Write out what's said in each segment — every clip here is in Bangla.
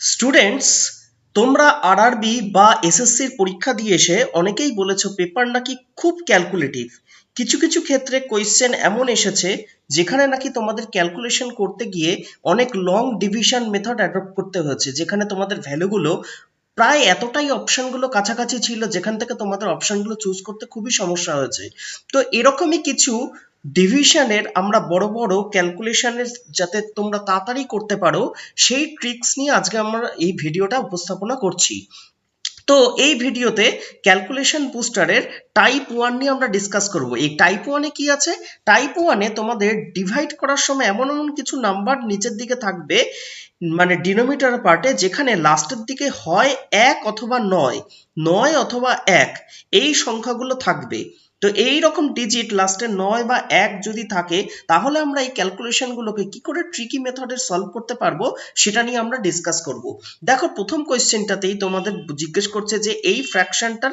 স্টুডেন্টস, তোমরা আরআরবি বা এসএসসির পরীক্ষা দিয়ে এসে অনেকেই বলেছো পেপার নাকি খুব ক্যালকুলেটিভ। কিছু কিছু ক্ষেত্রে কোয়েশ্চেন এমন এসেছে যেখানে নাকি তোমাদের ক্যালকুলেশন করতে গিয়ে অনেক লং ডিভিশন মেথড অ্যাডপ্ট করতে হয়েছে, যেখানে তোমাদের ভ্যালুগুলো প্রায় এতটাই অপশনগুলো কাছাকাছি ছিল যেখান থেকে তোমাদের অপশনগুলো চুজ করতে খুবই সমস্যা হয়েছে। তো এরকমই কিছু ডিভিশনের আমরা বড় বড় ক্যালকুলেশনের যাতে তোমরা তাড়াতাড়ি করতে পারো সেই ট্রিক্স নিয়ে আজকে আমরা এই ভিডিওটা উপস্থাপনা করছি। তো এই ভিডিওতে ক্যালকুলেশন বুস্টারের টাইপ 1 নিয়ে আমরা ডিসকাস করব। এই টাইপ 1 এ কি আছে? টাইপ 1 এ তোমাদের ডিভাইড করার সময় এমন এমন কিছু নাম্বার নিচের দিকে থাকবে, মানে ডিনোমিনেটর পার্টে, যেখানে লাস্টের দিকে হয় 1 অথবা 9, 9 অথবা 1 এই সংখ্যাগুলো থাকবে। তো এই রকম ডিজিট লাস্টে 9 বা 1 যদি থাকে তাহলে আমরা এই ক্যালকুলেশনগুলোকে কি করে ট্রিকি মেথডে সলভ করতে পারবো সেটা নিয়ে আমরা ডিসকাস করব। দেখো, প্রথম কোয়েশ্চেনটাতেই তোমাদের জিজ্ঞেস করছে যে এই ফ্র্যাকশনটার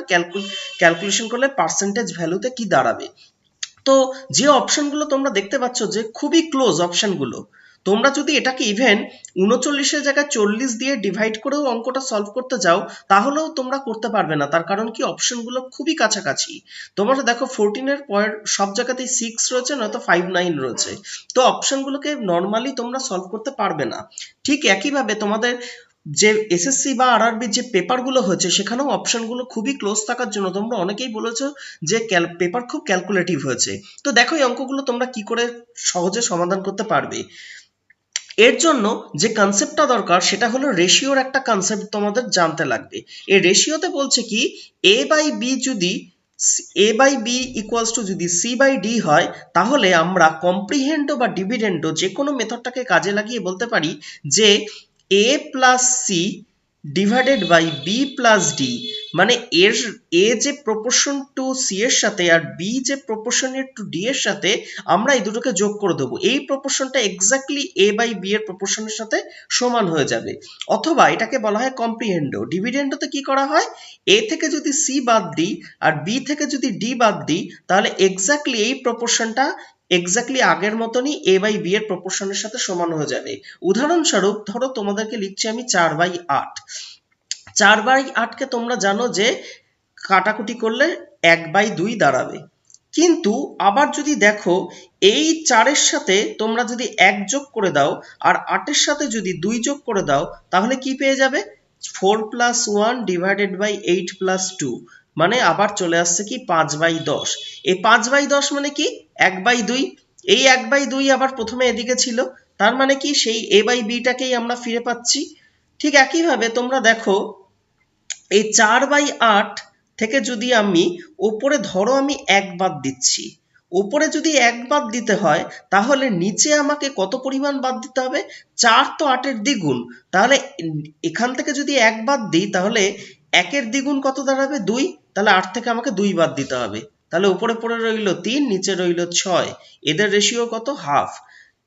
ক্যালকুলেশন করলে পার্সেন্টেজ ভ্যালুতে কি দাঁড়াবে। তো যে অপশনগুলো তোমরা দেখতে পাচ্ছ যে খুবই ক্লোজ অপশনগুলো, তোমরা যদি এটাকে ইভেন 39-এর জায়গায় 40 দিয়ে ডিভাইড করেও অঙ্কটা সলভ করতে যাও তাহলেও তোমরা করতে পারবে না। তার কারণ কি, অপশনগুলো খুবই কাছাকাছি। তোমরা দেখো 14-এর পয়েন্ট সব জায়গাতেই 6 রয়েছে, নয়তো 5 9 রয়েছে। তো অপশনগুলোকে নর্মালি তোমরা সলভ করতে পারবে না। ঠিক একইভাবে তোমাদের যে এসএসসি বা আরআরবি যে পেপারগুলো হয়েছে সেখানেও অপশনগুলো খুবই ক্লোজ থাকার জন্য তোমরা অনেকেই বলেছো যে পেপার খুব ক্যালকুলেটিভ হয়েছে। তো দেখো এই অঙ্কগুলো তোমরা কি করে সহজে সমাধান করতে পারবে। এর জন্য যে কনসেপ্টটা দরকার সেটা হলো রেশিওর একটা কনসেপ্ট তোমাদের জানতে লাগবে। এই রেশিওতে বলছে কি, এ বাই বি যদি এ বাই বি ইকুয়ালস টু যদি সি বাই ডি হয়, তাহলে আমরা কম্প্রিহেন্ডো বা ডিভিডেন্ডো যে কোনো মেথডটাকে কাজে লাগিয়ে বলতে পারি যে A plus C divided by B plus D, মানে এর এ যে প্রপোর্শন টু সি এর সাথে আর বি যে প্রপোর্শনের টু ডি এর সাথে আমরা এই দুটোকে যোগ করে দেবো। এই প্রপোর্শনটা এক্স্যাক্টলি এ বাই বি এর প্রপোর্শনের সাথে সমান হয়ে যাবে। অথবা এটাকে বলা হয় কম্প্রিহেন্ডো। ডিভিডেন্ডোতে কি করা হয়, এ থেকে যদি সি বাদ দিই আর বি থেকে যদি ডি বাদ দিই তাহলে এক্স্যাক্টলি এই প্রপোর্শনটা এক্স্যাক্টলি আগের মতনই এ বাই বি এর প্রপোর্শনের সাথে সমান হয়ে যাবে। উদাহরণস্বরূপ ধরো তোমাদেরকে লিখছি আমি 4/8। 4/8কে তোমরা জানো যে কাটাকুটি করলে 1/2 দাঁড়াবে। কিন্তু আবার যদি দেখো এই 4-এর সাথে তোমরা যদি 1 যোগ করে দাও আর 8-এর সাথে যদি 2 যোগ করে দাও তাহলে কি পেয়ে যাবে, 4 + 1 ডিভাইডেড বাই 8 + 2, মানে আবার চলে আসছে কি 5/10। এই 5/10 মানে কি 1/2। এই 1/2 আবার প্রথমে এদিকে ছিল, তার মানে কি সেই a বাই বিটাকেই আমরা ফিরে পাচ্ছি। ঠিক একইভাবে তোমরা দেখো এই 4/8 থেকে যদি আমি ওপরে ধরো আমি 1 বাদ দিচ্ছি, ওপরে যদি 1 বাদ দিতে হয় তাহলে নিচে আমাকে কত পরিমাণ বাদ দিতে হবে, 4 তো 8-এর দ্বিগুণ, তাহলে এখান থেকে যদি 1 বাদ দিই তাহলে 1-এর দ্বিগুণ কত দাঁড়াবে 2, তাহলে 8 থেকে আমাকে 2 বাদ দিতে হবে। তাহলে উপরে পড়ে রইল 3, নিচে রইল 6, এদের রেশিও কত, হাফ।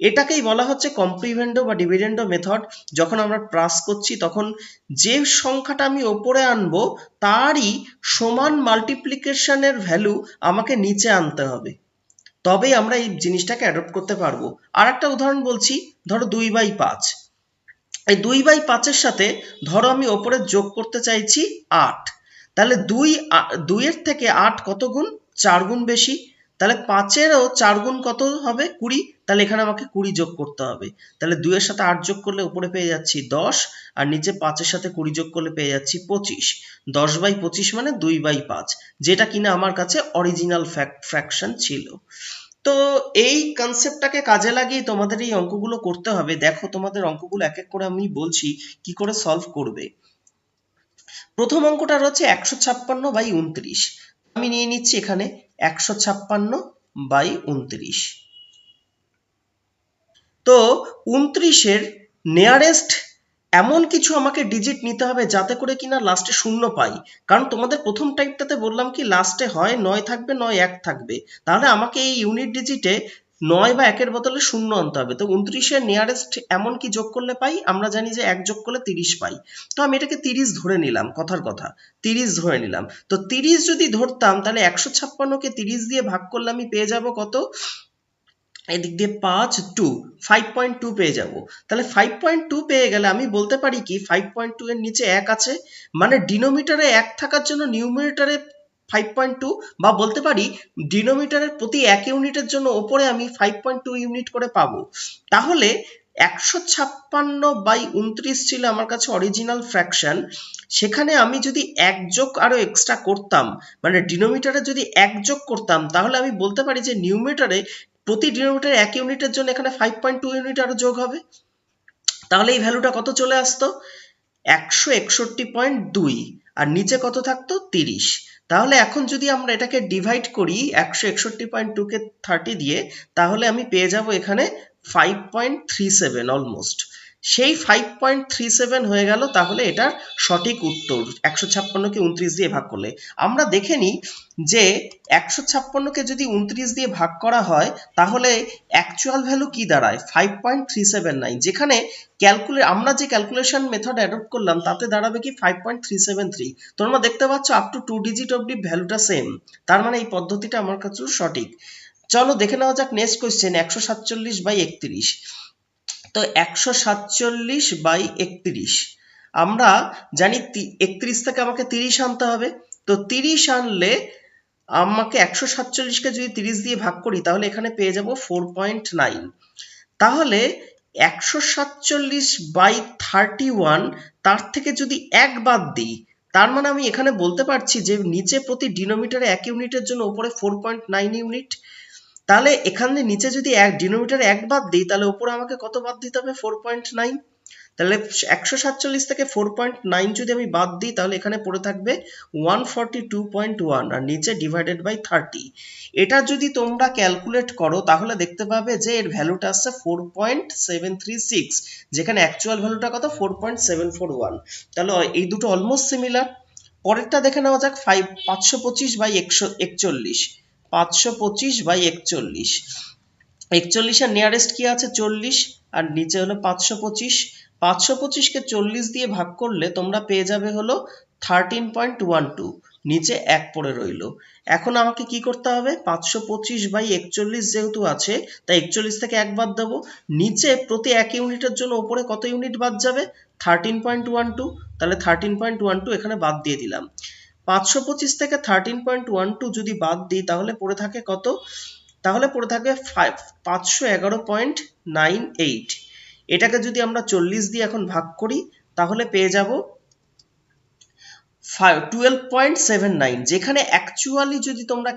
এটাকেই বলা হচ্ছে কম্প্রিহেন্ডো বা ডিভিডেন্ডো মেথড। যখন আমরা প্লাস করছি তখন যে সংখ্যাটা আমি ওপরে আনবো তারই সমান মাল্টিপ্লিকেশনের ভ্যালু আমাকে নিচে আনতে হবে, তবেই আমরা এই জিনিসটাকে অ্যাডপ্ট করতে পারবো। আর একটা উদাহরণ বলছি, ধরো 2/5। এই 2/5-এর সাথে ধরো আমি ওপরে যোগ করতে চাইছি 8, তাহলে 2 এর থেকে 8 কত গুণ, 4 গুণ বেশি। তাহলে 5-এরও 4 গুণ কত হবে, 20, তাহলে এখানে আমাকে 20 যোগ করতে হবে। তাহলে 2-এর সাথে 8 যোগ করলে উপরে পেয়ে যাচ্ছি 10, আর নিচে 5-এর সাথে 20 যোগ করলে পেয়ে যাচ্ছি 25। 10/25 মানে 2/5, যেটা কিনা আমার কাছে অরিজিনাল ফ্র্যাকশন ছিল। তো এই কনসেপ্টটাকে কাজে লাগিয়ে তোমাদের এই অঙ্কগুলো করতে হবে। দেখো তোমাদের অঙ্কগুলো এক এক করে আমি বলছি কি করে সলভ করবে। প্রথম অঙ্কটা রয়েছে 156/29। আমি নিয়ে নিচ্ছি এখানে 156/29। তো 29-এর নিয়ারেস্ট এমন কিছু আমাকে ডিজিট নিতে হবে যাতে করে কিনা লাস্টে 0 পাই। কারণ তোমাদের প্রথম টাইপটাতে বললাম কি লাস্টে হয় 9 থাকবে, নয় 1 থাকবে, তাহলে আমাকে এই ইউনিট ডিজিটে 9 বা 1-এর বদলে 0 আনতে হবে। তো 29-এর নিয়ারেস্ট এমন কি যোগ করলে পাই, আমরা জানি যে 1 যোগ করলে 30 পাই। তো আমি এটাকে 30 ধরে নিলাম, কথার কথা 30 ধরে নিলাম। তো 30 যদি ধরতাম তাহলে 156-কে 30 দিয়ে ভাগ করলে আমি পেয়ে যাব কত, এদিক দিয়ে 5 2 5.2 পেয়ে যাব। তাহলে 5.2 পেয়ে গেলে আমি বলতে পারি কি 5.2 এর নিচে 1 আছে, মানে ডিনোমিটারে 1 থাকার জন্য নিউমারেটরে 5.2, বা বলতে পারি ডিনোমিটারের প্রতি 1 ইউনিটের জন্য ওপরে আমি 5.2 ইউনিট করে পাবো। তাহলে 156/29 ছিল আমার কাছে অরিজিনাল ফ্র্যাকশন। সেখানে আমি যদি 1 যোগ আরো এক্সট্রা করতাম, মানে ডিনোমিটারে যদি 1 যোগ করতাম, তাহলে আমি বলতে পারি যে নিউমারেটরে প্রতি ডিনোমিটারে 1 ইউনিটের জন্য এখানে 5.2 ইউনিট আরো যোগ হবে। তাহলে এই ভ্যালুটা কত চলে আসতো? 161.2, আর নিচে কত থাকতো? 30। তাহলে এখন যদি আমরা এটাকে ডিভাইড করি 161.2 কে 30 দিয়ে, তাহলে আমি পেয়ে যাব এখানে 5.37 অলমোস্ট। সেই 5.37 হয়ে গেল তাহলে এটার সঠিক উত্তর 156কে 29 দিয়ে ভাগ করলে। আমরা দেখে নিই যে 156কে যদি 29 দিয়ে ভাগ করা হয় তাহলে অ্যাকচুয়াল ভ্যালু কি দাঁড়ায়? 5.379, যেখানে আমরা যে ক্যালকুলেশন মেথড অ্যাডপ্ট করলাম তাতে দাঁড়াবে কি 5.373। তোমরা দেখতে পাচ্ছ আপ টু 2 ডিজিট অবধি ভ্যালুটা সেম, তার মানে এই পদ্ধতিটা আমার কাছে সঠিক। চলো দেখে নেওয়া যাক নেক্সট কোয়েশ্চেন 147/31। তো 147/31 আমরা জানি 31 থেকে আমাকে 30 আনতে হবে। তো 30 আনলে আমাকে 147কে যদি 30 দিয়ে ভাগ করি তাহলে এখানে পেয়ে যাব 4.9। তাহলে 147/31 তার থেকে যদি 1 বাদ দিই, তার মানে আমি এখানে বলতে পারছি যে নিচে প্রতি ডিনোমিটারে 1 ইউনিটের জন্য উপরে 4.9 ইউনিট। তাহলে এখানে নিচে যদি ডিনোমিটারে 1 বাদ দিই তাহলে উপরে আমাকে কত বাদ দিতে হবে? 4.9। তাহলে 147 থেকে 4.9 যদি আমি বাদ দিই তাহলে এখানে পড়ে থাকবে 142.1, আর নিচে ডিভাইডেড বাই 30। এটা যদি তোমরা ক্যালকুলেট করো তাহলে দেখতে পাবে যে এর ভ্যালুটা আসছে 4.736, যেখানে অ্যাকচুয়াল ভ্যালুটা কত? 4.741। তাহলে এই দুটো অলমোস্ট সিমিলার। পরেরটা দেখে নেওয়া যাক 525/41। 525/41, 41 এর নিয়ারেস্ট কি আছে? 40, আর নিচে হলো 525। 525কে 40 দিয়ে ভাগ করলে তোমরা পেয়ে যাবে হলো 13.12, নিচে 1 পড়ে রইল। এখন আমাকে কি করতে হবে? 525/41 যেহেতু আছে তাই 41 থেকে 1 বাদ দেবো। নিচে প্রতি 1 ইউনিটের জন্য উপরে কত ইউনিট বাদ যাবে? 13.12। তাহলে 13.12 এখানে বাদ দিয়ে দিলাম। 525 থেকে 13.12 যদি বাদ দিই তাহলে পড়ে থাকে কত? তাহলে পড়ে থাকবে 511.98। এটাকে যদি আমরা 40 দিয়ে এখন ভাগ করি তাহলে পেয়ে যাব 12.79, যেখানে অ্যাকচুয়ালি যদি তোমরা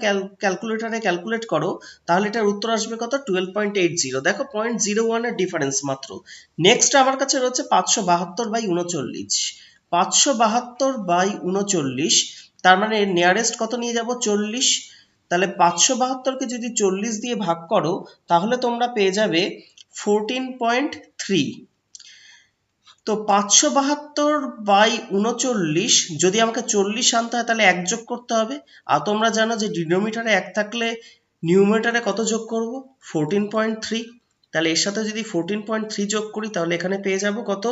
ক্যালকুলেটরে ক্যালকুলেট করো তাহলে এটার উত্তর আসবে কত? 12.80। দেখো 0.01 এর ডিফারেন্স মাত্র। নেক্সট আমার কাছে রয়েছে 572/39। 572/39, তার মানে নিয়ারেস্ট কত নিয়ে যাব? 40। তাহলে 572কে যদি 40 দিয়ে ভাগ করো তাহলে তোমরা পেয়ে যাবে 14.3। তো 572/39 যদি আমাকে 40 আনতে হয় তাহলে 1 যোগ করতে হবে। আর তোমরা জানো যে ডিনোমিটারে 1 থাকলে নিউমারেটরে কত যোগ করব? 14.3। তাহলে এর সাথে যদি 14.3 যোগ করি তাহলে এখানে পেয়ে যাব কত?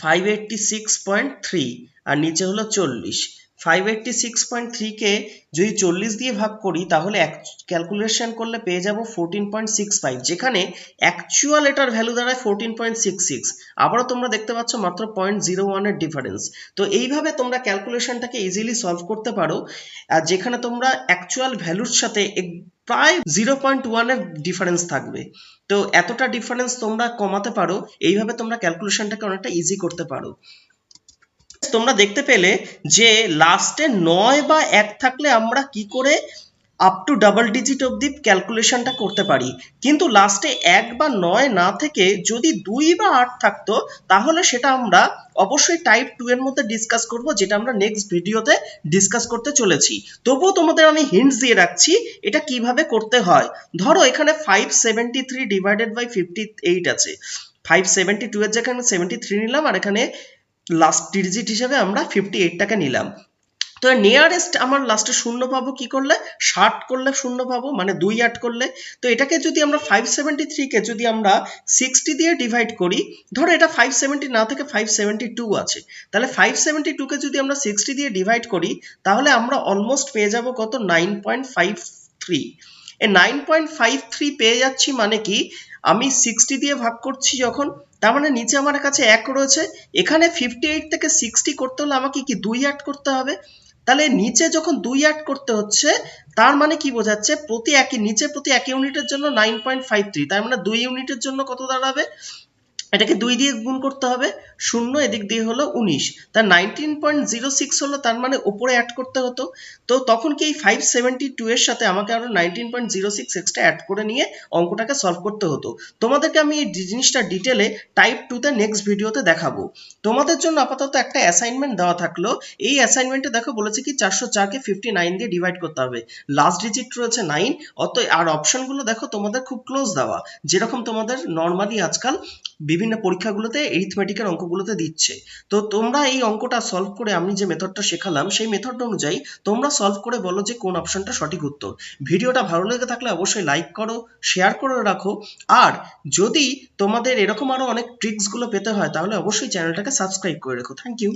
586.3, আর নিচে হলো 40। 586.3 কে যদি 40 দিয়ে ভাগ করি তাহলে ক্যালকুলেশন করলে পেয়ে যাব 14.65, যেখানে অ্যাকচুয়াল এটার ভ্যালু দাঁড়ায় 14.66। আবারও তোমরা দেখতে পাচ্ছ মাত্র 0.01 এর ডিফারেন্স। তো এইভাবে তোমরা ক্যালকুলেশনটাকে ইজিলি সলভ করতে পারো, আর যেখানে তোমরা অ্যাকচুয়াল ভ্যালুর সাথে প্রায় 0.1 এর ডিফারেন্স থাকবে। তো এতটা ডিফারেন্স তোমরা কমাতে পারো, এইভাবে তোমরা ক্যালকুলেশনটাকে অনেকটা ইজি করতে পারো। তোমরা দেখতে পেলে যে লাস্টে 9 বা 1 থাকলে আমরা কি করে আপ টু ডাবল ডিজিট অবধি ক্যালকুলেশনটা করতে পারি, কিন্তু লাস্টে 1 বা 9 না থেকে যদি 2 বা 8 থাকতো তাহলে সেটা আমরা অবশ্যই টাইপ 2 এর মধ্যে ডিসকাস করব, যেটা আমরা নেক্সট ভিডিওতে ডিসকাস করতে চলেছি। তবুও তোমাদের আমি হিন্টস দিয়ে রাখছি এটা কিভাবে করতে হয়। ধরো এখানে 573/58 আছে, 572 এর জায়গায় 73 নিলাম, আর এখানে লাস্ট ডিজিট হিসেবে আমরা 58টাকে নিলাম। তো নিয়ারেস্ট আমার লাস্টে শূন্য পাবো কি করলে? 60 করলে শূন্য পাবো, মানে 2 অ্যাড করলে। তো এটাকে যদি আমরা 573কে যদি আমরা 60 দিয়ে ডিভাইড করি, ধরো এটা 570 না থেকে 572 আছে, তাহলে 572কে যদি আমরা 60 দিয়ে ডিভাইড করি তাহলে আমরা অলমোস্ট পেয়ে যাব কত? 9.53। এই 9.53 পেয়ে যাচ্ছি মানে কি, আমি 60 দিয়ে ভাগ করছি যখন, তার মানে নিচে আমার কাছে 1 রয়েছে। এখানে 58 থেকে 60 করতে হলে আমাকে কি 2 অ্যাড করতে হবে। তাহলে নিচে যখন 2 অ্যাড করতে হচ্ছে, তার মানে কি বোঝাচ্ছে, প্রতি এক ইউনিটের জন্য 9.53, তার মানে 2 ইউনিটের জন্য কত দাঁড়াবে, এটাকে 2 দিয়ে গুণ করতে হবে, 0 এদিক দিয়ে হলো 19, তার 19.06 হলো, তার মানে উপরে অ্যাড করতে হতো। তো তখন কি এই 572 এর সাথে আমাকে আরো 19.06 এক্সট্রা অ্যাড করে নিয়ে অঙ্কটাকে সলভ করতে হতো। তোমাদেরকে আমি এই জিনিসটা ডিটেলে টাইপ 2 তে নেক্সট ভিডিওতে দেখাবো। তোমাদের জন্য আপাতত একটা অ্যাসাইনমেন্ট দেওয়া থাকলো। এই অ্যাসাইনমেন্টে দেখো বলেছে কি 404 কে 59 দিয়ে ডিভাইড করতে হবে, লাস্ট ডিজিট রয়েছে 9, আর অপশনগুলো দেখো তোমাদের খুব ক্লোজ দেওয়া, যেরকম তোমাদের নর্মালি আজকাল বিভিন্ন পরীক্ষাগুলোতে এরিথমেটিকের অঙ্কগুলোতে দিচ্ছে। তো তোমরা এই অঙ্কটা সলভ করে, আমি যে মেথডটা শেখালাম সেই মেথড অনুযায়ী তোমরা সলভ করে বলো যে কোন অপশনটা সঠিক উত্তর। ভিডিওটা ভালো লেগে থাকলে অবশ্যই লাইক করো, শেয়ার করে রাখো, আর যদি তোমাদের এরকম আরো অনেক ট্রিক্সগুলো পেতে হয় তাহলে অবশ্যই চ্যানেলটাকে সাবস্ক্রাইব করে রেখো। Thank you.